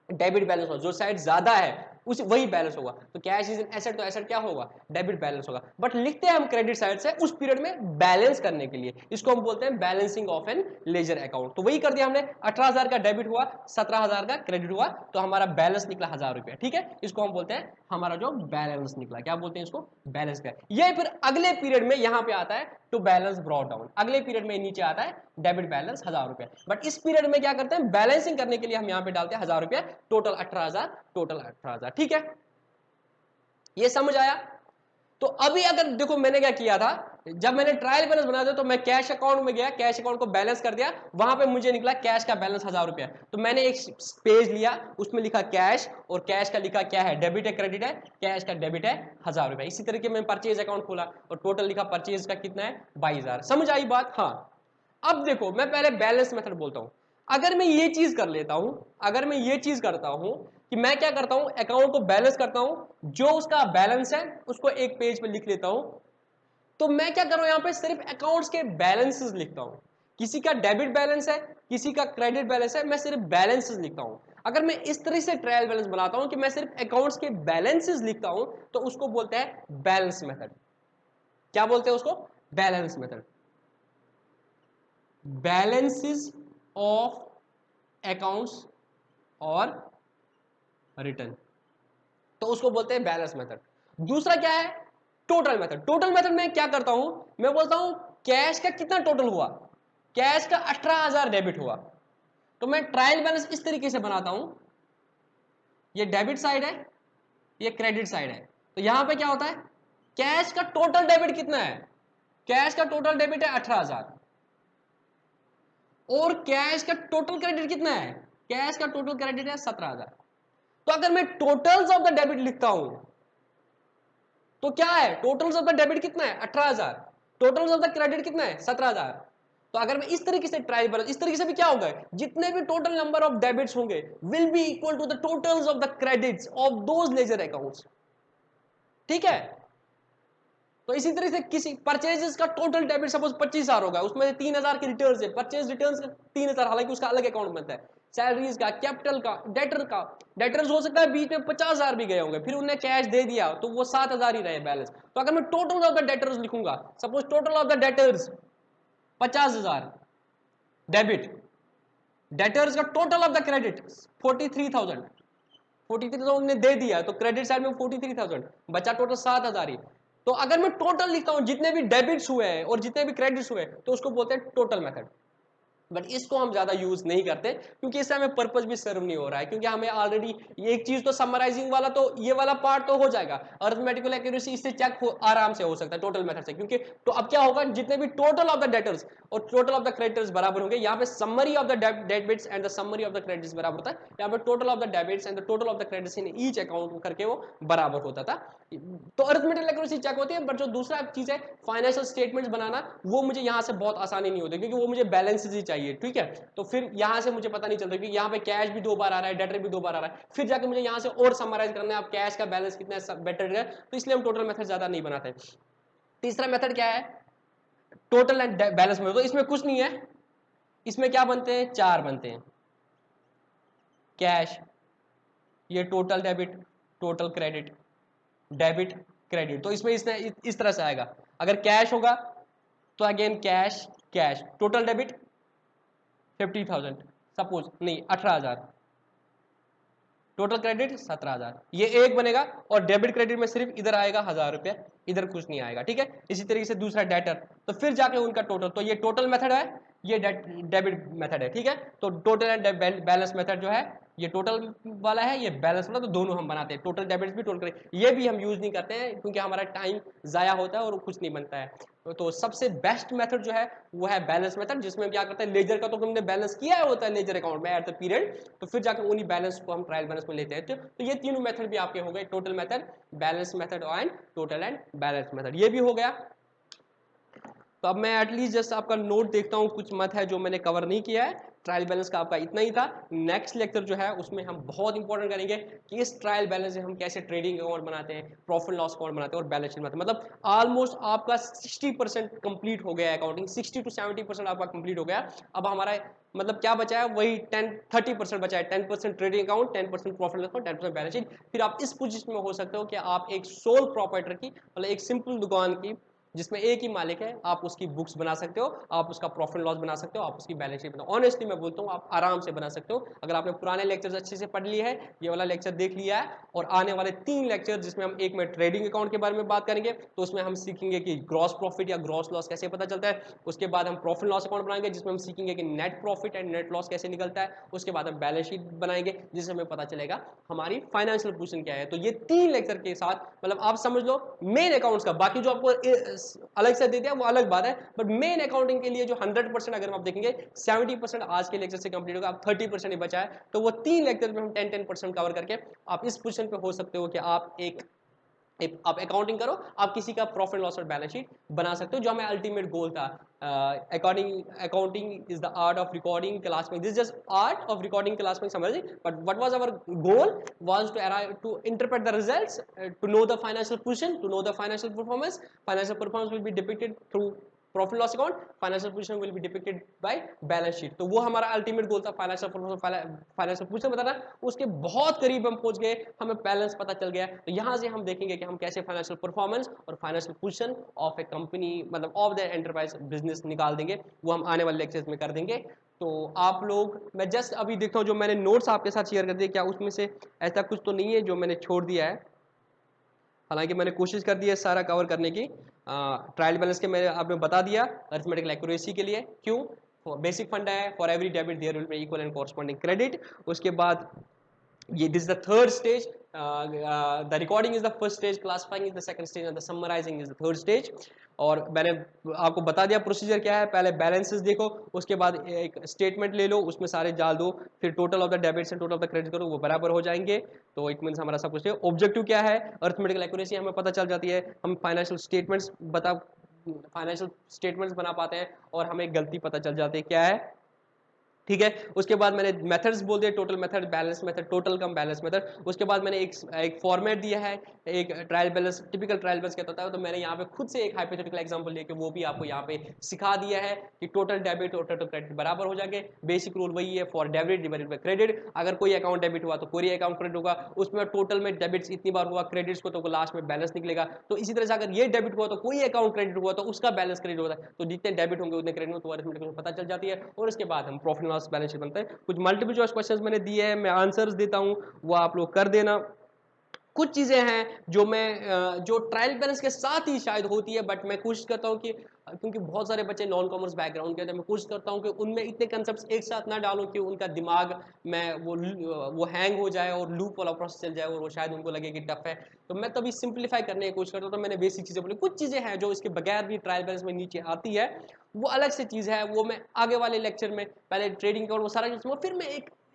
डेबिट बैलेंस होगा. जो साइड ज्यादा है उस वही बैलेंस होगा. तो कैश इज एन एसेट, तो एसेट क्या होगा, डेबिट बैलेंस होगा. बट लिखते हैं हम क्रेडिट साइड से उस पीरियड में बैलेंस करने के लिए, इसको हम बोलते हैं balancing of an ledger account. तो वही कर दिया हमने, 18000 का डेबिट हुआ, 17000 का क्रेडिट हुआ, तो हमारा बैलेंस निकला 1000 रुपया, ठीक है. इसको हम बोलते हैं हमारा जो बैलेंस निकला, क्या बोलते हैं इसको, बैलेंस का. ये फिर अगले पीरियड में यहां पे आता है टू बैलेंस ब्रॉट डाउन, अगले पीरियड में नीचे आता है डेबिट बैलेंस 1000 रुपया. बट इस पीरियड में क्या करते हैं, बैलेंसिंग करने के लिए हम यहां पे डालते हैं 1000 रुपया, टोटल 18000, टोटल 18000, ठीक है. ये समझ आया. तो अभी अगर देखो मैंने क्या किया था, जब मैंने ट्रायल बैलेंस बनाया था, तो मैं कैश अकाउंट में गया, कैश अकाउंट को बैलेंस कर दिया, वहां पे मुझे निकला कैश का बैलेंस 1000 रुपया. तो मैंने एक पेज लिया, उसमें लिखा कैश, और कैश का लिखा क्या है, डेबिट है क्रेडिट है, कैश का डेबिट है 1000 रुपया. इसी तरीके मैं परचेज अकाउंट खोला और टोटल लिखा परचेज का कितना है 22000. समझ आई बात. हाँ, अब देखो मैं पहले बैलेंस मेथड बोलता हूं. अगर मैं ये चीज कर लेता हूं, अगर मैं ये चीज करता हूं कि मैं क्या करता हूं, अकाउंट को बैलेंस करता हूं, जो उसका बैलेंस है उसको एक पेज पे लिख लेता हूं. तो मैं क्या कर रहा हूं, यहां पे सिर्फ अकाउंट्स के बैलेंसेस लिखता हूं. किसी का डेबिट बैलेंस है, किसी का क्रेडिट बैलेंस है, मैं सिर्फ बैलेंसेस लिखता हूं. अगर मैं इस तरह से ट्रायल बैलेंस बनाता हूं कि मैं सिर्फ अकाउंट्स के बैलेंसेस लिखता हूं, तो उसको बोलते हैं बैलेंस मेथड. क्या बोलते हैं उसको, balance method. Balances of accounts और रिटर्न, तो उसको बोलते हैं बैलेंस मेथड। दूसरा क्या है, टोटल मेथड। टोटल मेथड में क्या करता हूं, मैं बोलता हूं कैश का कितना टोटल हुआ, कैश का 18,000 डेबिट हुआ, तो मैं ट्रायल बैलेंस इस तरीके से बनाता हूं, ये डेबिट साइड है, ये क्रेडिट साइड है। तो यहां पे क्या होता है, कैश का टोटल डेबिट कितना है, कैश का टोटल डेबिट है 18,000, और कैश का टोटल क्रेडिट कितना है, कैश का टोटल क्रेडिट है 17,000। तो अगर मैं टोटल्स ऑफ द डेबिट लिखता हूं तो क्या है, टोटल्स ऑफ द डेबिट कितना है 18,000, टोटल्स ऑफ द क्रेडिट कितना है 17,000। तो अगर मैं इस तरीके से ट्रायल बैलेंस, इस तरीके से भी क्या होगा, जितने भी टोटल नंबर ऑफ डेबिट्स होंगे will be equal to the totals of the credits of those ledger accounts. ठीक है, तो इसी तरह से किसी परचेजेस का टोटल डेबिट सपोज 25,000 होगा, उसमें 3,000 की रिटर्न है, परचेज रिटर्न 3,000, हालांकि उसका अलग अकाउंट बनता है, सैलरीज का, कैपिटल का, डेटर का, डेटर्स हो सकता है बीच में 50,000 भी गए होंगे, फिर उन्हें कैश दे दिया तो वो 7,000 ही रहे बैलेंस। तो अगर मैं टोटल ऑफ द डेटर्स लिखूंगा, suppose total of the debtors 50,000 debit, debtors का टोटल ऑफ द क्रेडिट 43,000, 43,000 ने दे दिया तो क्रेडिट साइड में 43,000 बचा, टोटल 7,000 ही। तो अगर मैं टोटल लिखता हूं जितने भी डेबिट्स हुए हैं और जितने भी क्रेडिट्स हुए तो उसको बोलते हैं टोटल मेथड। बट इसको हम ज्यादा यूज नहीं करते क्योंकि इससे हमें पर्पस भी सर्व नहीं हो रहा है, क्योंकि हमें ऑलरेडी एक चीज तो समराइजिंग वाला तो ये वाला पार्ट तो हो जाएगा, अरिथमेटिकल एक्यूरेसी इससे चेक आराम से हो सकता है टोटल मेथड से, क्योंकि तो अब क्या होगा, जितने भी टोटल ऑफ द डेटर्स और टोटल ऑफ द क्रेडिटर्स बराबर होंगे, यहाँ पे summary of the debits and the summary of the credits बराबर होता है, यहाँ पे total of the debits and the total of the credits in each account करके वो बराबर होता था। तो अरिथमेटिकल एक्यूरेसी चेक होती है, बट जो दूसरा चीज है फाइनेंशियल स्टेटमेंट्स बनाना, वो मुझे यहाँ से बहुत आसानी नहीं होती, क्योंकि वो मुझे बैलेंसेस ही चाहिए। ठीक है, तो फिर यहां से मुझे पता नहीं चलता कि यहाँ पे कैश भी 2 बार आ रहा है, डेटर भी 2 बार आ रहा है, फिर जाके मुझे यहाँ से और समराइज करना है, अब कैश का बैलेंस कितना है बेटर है, तो इसलिए हम टोटल मेथड ज्यादा नहीं बनाते। तीसरा मेथड क्या है, टोटल एंड बैलेंस मेथड। तो इसमें कुछ नहीं है, इसमें क्या बनते हैं, 4 बनते हैं, कैश, ये total debit, total credit, debit credit. तो इसमें इस तरह से आएगा, अगर कैश होगा तो again cash, cash, total debit 50,000 suppose, नहीं 18,000, टोटल क्रेडिट 17,000, ये एक बनेगा, और डेबिट क्रेडिट में सिर्फ इधर आएगा 1,000 रुपया, इधर कुछ नहीं आएगा। ठीक है, इसी तरीके से दूसरा डेटर, तो फिर जाके उनका टोटल, तो ये टोटल मेथड है, ये डेबिट मेथड है। ठीक है, तो टोटल एंड बैलेंस मेथड जो है, ये टोटल वाला है, ये बैलेंस वाला, तो दोनों हम बनाते हैं, टोटल डेबिट भी टोटल क्रेडिट, ये भी हम यूज नहीं करते हैं क्योंकि हमारा टाइम जाया होता है और कुछ नहीं बनता है। तो सबसे बेस्ट मेथड जो है वो है बैलेंस मेथड, जिसमें क्या करते हैं, लेजर का तो हमने बैलेंस किया होता है लेजर अकाउंट में एट द पीरियड, तो फिर जाकर उन्हीं बैलेंस को हम ट्रायल बैलेंस में लेते हैं। तो ये तीनों मेथड भी आपके हो गए, total method, balance method and total and balance method, ये भी हो गया। तो अब मैं एटलीस्ट जस्ट आपका नोट देखता हूँ, कुछ मत है जो मैंने कवर नहीं किया है। ट्रायल बैलेंस का आपका इतना ही था। नेक्स्ट लेक्चर जो है उसमें हम बहुत इंपॉर्टेंट करेंगे कि इस ट्रायल बैलेंस से हम कैसे ट्रेडिंग अकाउंट बनाते हैं, प्रॉफिट लॉस अकाउंट बनाते हैं और बैलेंस शीट बनाते हैं। मतलब ऑलमोस्ट आपका 60% कंप्लीट हो गया है, अकाउंटिंग 60 to 70% आपका कंप्लीट हो गया। अब हमारा मतलब क्या बचा है, वही 30% बचा है, 10% trading account, 10% profit loss account, 10% balance sheet. फिर आप इस पोजीशन में हो सकते हो कि आप एक सोल प्रोप्राइटर की, मतलब एक सिंपल दुकान की जिसमें एक ही मालिक है, आप उसकी बुक्स बना सकते हो, आप उसका प्रॉफिट लॉस बना सकते हो, आप उसकी बैलेंस शीट बना, ऑनेस्टली मैं बोलता हूँ आप आराम से बना सकते हो अगर आपने पुराने लेक्चर्स अच्छे से पढ़ लिए है, ये वाला लेक्चर देख लिया है, और आने वाले 3 लेक्चर जिसमें हम एक में ट्रेडिंग अकाउंट के बारे में बात करेंगे, तो उसमें हम सीखेंगे कि ग्रॉस प्रॉफिट या ग्रॉस लॉस कैसे पता चलता है, उसके बाद हम प्रॉफिट लॉस अकाउंट बनाएंगे जिसमें हम सीखेंगे कि net profit and net loss कैसे निकलता है, उसके बाद हम बैलेंस शीट बनाएंगे जिससे हमें पता चलेगा हमारी फाइनेंशियल पोजीशन क्या है। तो ये 3 लेक्चर के साथ मतलब आप समझ लो मेन अकाउंट्स का, बाकी जो आपको अलग से दे दिया वो अलग बात है, बट मेन अकाउंटिंग के लिए जो 100% अगर आप देखेंगे 70% आज के लेक्चर से कंप्लीट होगा, अब 30% ही बचा है, तो वो 3 लेक्चर में हम 10% कवर करके आप इस पोजीशन पे हो सकते हो कि आप आप अकाउंटिंग करो, आप किसी का प्रॉफिट लॉस और बैलेंस शीट बना सकते हो, जो हमें अल्टीमेट गोल था। Accounting is the art of recording class में, this just art of recording class में समझ, but what was our goal was to arrive to interpret the results, to know the financial position, to know the financial performance will be depicted through profit loss account, financial position will be depicted by balance sheet. तो वो हमारा ultimate goal था, financial position बताना। उसके बहुत करीब हम पहुंच गए, हमें बैलेंस पता चल गया। तो यहां से हम देखेंगे कि हम कैसे फाइनेंशियल परफॉर्मेंस और financial position of A company, मतलब ऑफ द एंटरप्राइज बिजनेस निकाल देंगे। वो हम आने वाले लेक्चर्स में कर देंगे। तो आप लोग, मैं जस्ट अभी देखता हूँ जो मैंने नोट्स आपके साथ शेयर कर दिए, क्या उसमें से ऐसा कुछ तो नहीं है जो मैंने छोड़ दिया है। हालांकि मैंने कोशिश कर दी है सारा कवर करने की। ट्रायल बैलेंस के मैंने आपने बता दिया अरिथमेटिकल एक्यूरेसी के लिए, क्यों बेसिक फंडा है, for every debit there will be equal and corresponding credit. उसके बाद ये this the third stage, the recording is the first stage, classifying is the second stage and the summarising is the third stage. और मैंने आपको बता दिया procedure क्या है, पहले बैलेंसेस देखो, उसके बाद एक स्टेटमेंट ले लो, उसमें सारे डाल दो, फिर total of the debits and total of the credit करो, वो बराबर हो जाएंगे। तो इट मींस हमारा सब कुछ है। ऑब्जेक्टिव क्या है, अरिथमेटिकल एक्यूरेसी हमें पता चल जाती है, हम फाइनेंशियल स्टेटमेंट्स बना पाते हैं और हमें गलती पता चल जाती है क्या है, ठीक है। उसके बाद मैंने मेथड्स बोल दिए, total method, balance method, total cum balance method. उसके बाद मैंने एक फॉर्मेट दिया है, एक trial balance, typical trial balance कहता है। तो मैंने यहाँ पे खुद से एक हाइपोथेटिकल एग्जांपल लेके वो भी आपको यहाँ पे सिखा दिया है कि टोटल डेबिट और टोटल क्रेडिट बराबर हो जाएंगे। बेसिक रूल वही है, for debit divided by credit. अगर कोई अकाउंट डेबिट हुआ तो कोई अकाउंट क्रेडिट होगा, उसमें टोटल में डेबिट्स इतनी बार हुआ, क्रेडिट्स को तो लास्ट में बैलेंस निकलेगा। तो इसी तरह से अगर ये डेबिट हुआ तो कोई अकाउंट क्रेडिट हुआ तो उसका बैलेंस क्रेडिट होता है। तो जितने डेबिट होंगे उतने क्रेडिट तो अरिथमेटिक पता चल जाती है। और उसके बाद हम प्रॉफिट लॉस बैलेंस शीट बनते हैं। कुछ मल्टीपल चॉइस क्वेश्चंस मैंने दिए हैं, मैं आंसर्स देता हूं, वो आप लोग कर देना। कुछ चीजें हैं जो मैं जो ट्रायल बैलेंस के साथ ही शायद होती है, बट मैं कोशिश करता हूं कि क्योंकि बहुत सारे बच्चे नॉन कॉमर्स बैकग्राउंड के हैं, मैं कोशिश करता हूं कि उनमें इतने कंसेप्ट्स एक साथ ना डालूं कि उनका दिमाग में वो हैंग हो जाए और लूप वाला प्रोसेस चल जाए और वो शायद उनको लगे कि टफ है। तो मैं तभी सिंप्लीफाई करने की कोशिश करता हूं। तो मैंने बेसिक चीजें बोली, कुछ चीजें हैं जो इसके बगैर भी ट्रायल बैलेंस में नीचे आती है, वो अलग से चीज है, वो मैं आगे वाले लेक्चर में, पहले ट्रेडिंग और वो सारा चीज, फिर मैं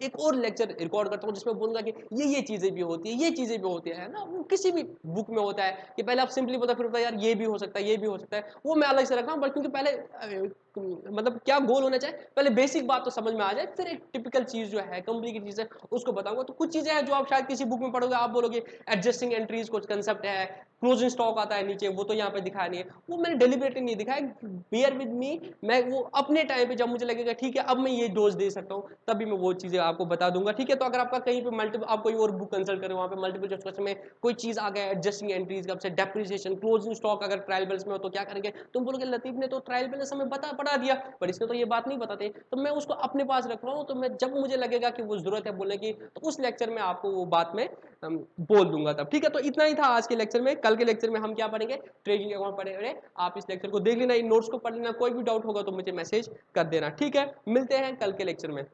एक और लेक्चर रिकॉर्ड करता हूँ जिसमें बोलूंगा कि ये चीजें भी होती है, ये चीजें भी होती है ना। वो किसी भी बुक में होता है कि पहले आप सिंपली बता, फिर यार ये भी हो सकता है, ये भी हो सकता है, वो मैं अलग से रखा हूँ। बट क्योंकि पहले मतलब क्या गोल होना चाहिए, पहले बेसिक बात तो समझ में आ जाए, फिर एक टिपिकल चीज जो है, कॉम्प्लिकेटेड चीज है, उसको बताऊंगा। तो कुछ चीजें हैं जो आप शायद किसी बुक में पढ़ोगे, आप बोलोगे एडजस्टिंग एंट्रीज कुछ कंसेप्ट है, क्लोजिंग स्टॉक आता है नीचे, वो तो यहाँ पे दिखाया नहीं है, वो मैंने डेलिबरेटली नहीं दिखाया। बियर विद मी, मैं वो अपने टाइम पे जब मुझे लगेगा ठीक है अब मैं ये डोज दे सकता हूँ, तभी मैं वो चीजें आपको बता दूंगा, ठीक है। तो अगर आपका कहीं पे मल्टीपल, आप कोई और बुक कंसल्ट करें, वहां पे मल्टीपल चॉइस क्वेश्चन में कोई चीज आ गया, एडजस्टिंग एंट्रीज कब से, डेप्रिसिएशन, क्लोजिंग स्टॉक अगर ट्रायल बैलेंस में हो तो क्या करेंगे, तुम बोलोगे लतीफ ने तो ट्रायल बैलेंस हमें पढ़ा दिया, पर इसने तो ये बात नहीं बताते। तो मैं उसको अपने पास रख रहा हूँ, तो मैं जब मुझे लगेगा कि वो जरूरत है बोलने की, तो उस लेक्चर में आपको वो बात में बोल दूंगा तब, ठीक है। तो इतना ही था आज के लेक्चर में। कल के लेक्चर में हम क्या पढ़ेंगे, ट्रेडिंग अकाउंट पढ़ेंगे। आप इस लेक्चर को देख लेना, इन नोट्स को पढ़ लेना, कोई भी डाउट होगा तो मुझे मैसेज कर देना, ठीक है। मिलते हैं कल के लेक्चर में।